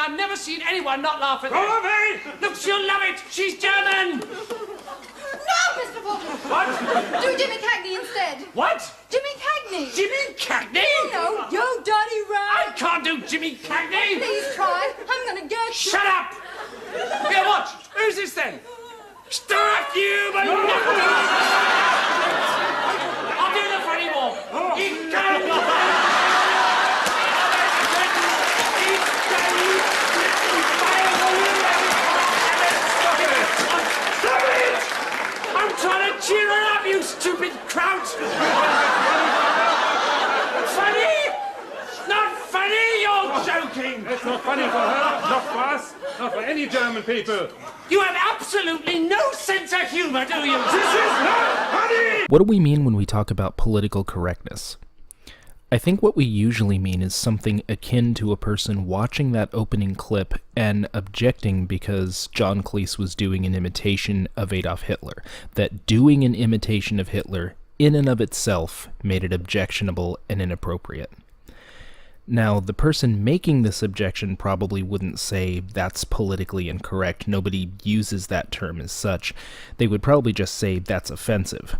I've never seen anyone not laugh at her. Look, she'll love it. She's German. No, Mr. Porter. What? Do Jimmy Cagney instead. What? Jimmy Cagney. Jimmy Cagney? No, you dirty rat. I can't do Jimmy Cagney. Please try. I'm going to get you. Shut up. Here, watch. Who's this then? Stuff you, but I'll do the funny walk. He I'm trying to cheer her up, you stupid kraut! Funny? Not funny, you're joking! It's not funny for her, not for us, not for any German people. You have absolutely no sense of humor, do you? This is not funny! What do we mean when we talk about political correctness? I think what we usually mean is something akin to a person watching that opening clip and objecting because John Cleese was doing an imitation of Adolf Hitler. That doing an imitation of Hitler in and of itself made it objectionable and inappropriate. Now, the person making this objection probably wouldn't say that's politically incorrect. Nobody uses that term as such. They would probably just say that's offensive.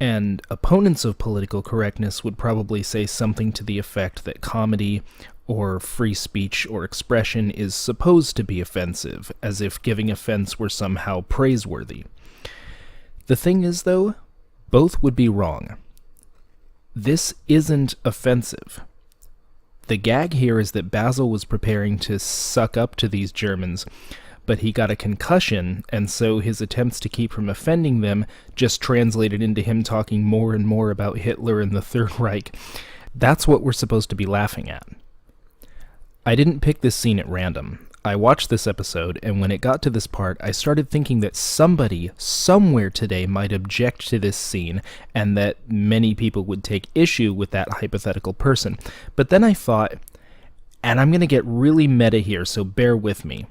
And opponents of political correctness would probably say something to the effect that comedy or free speech or expression is supposed to be offensive, as if giving offense were somehow praiseworthy. The thing is, though, both would be wrong. This isn't offensive. The gag here is that Basil was preparing to suck up to these Germans, but he got a concussion, and so his attempts to keep from offending them just translated into him talking more and more about Hitler and the Third Reich. That's what we're supposed to be laughing at. I didn't pick this scene at random. I watched this episode, and when it got to this part, I started thinking that somebody, somewhere today, might object to this scene, and that many people would take issue with that hypothetical person. But then I thought, and I'm going to get really meta here, so bear with me.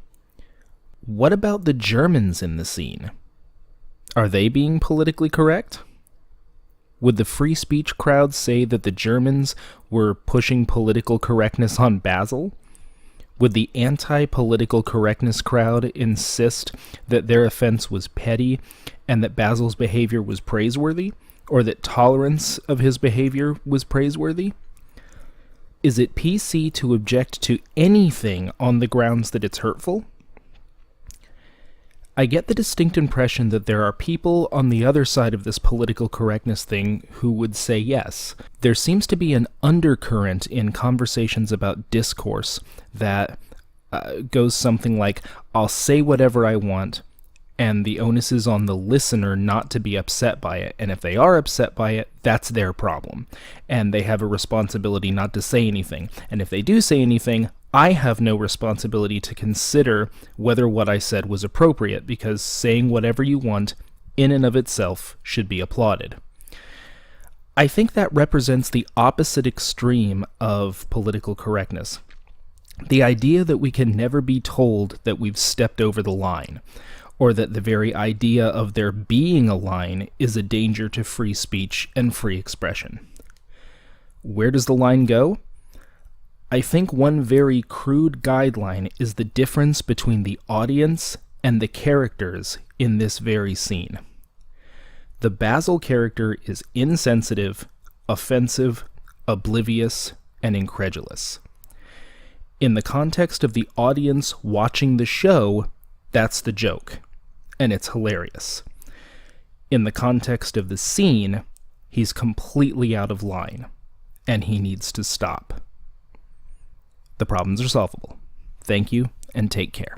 What about the Germans in the scene? Are they being politically correct? Would the free speech crowd say that the Germans were pushing political correctness on Basil? Would the anti-political correctness crowd insist that their offense was petty and that Basil's behavior was praiseworthy? Or that tolerance of his behavior was praiseworthy? Is it PC to object to anything on the grounds that it's hurtful? I get the distinct impression that there are people on the other side of this political correctness thing who would say yes. There seems to be an undercurrent in conversations about discourse that goes something like, I'll say whatever I want, and the onus is on the listener not to be upset by it. And if they are upset by it, that's their problem. And they have a responsibility not to say anything. And if they do say anything, I have no responsibility to consider whether what I said was appropriate, because saying whatever you want in and of itself should be applauded. I think that represents the opposite extreme of political correctness. The idea that we can never be told that we've stepped over the line, or that the very idea of there being a line is a danger to free speech and free expression. Where does the line go? I think one very crude guideline is the difference between the audience and the characters in this very scene. The Basil character is insensitive, offensive, oblivious, and incredulous. In the context of the audience watching the show, that's the joke, and it's hilarious. In the context of the scene, he's completely out of line, and he needs to stop. The problems are solvable. Thank you, and take care.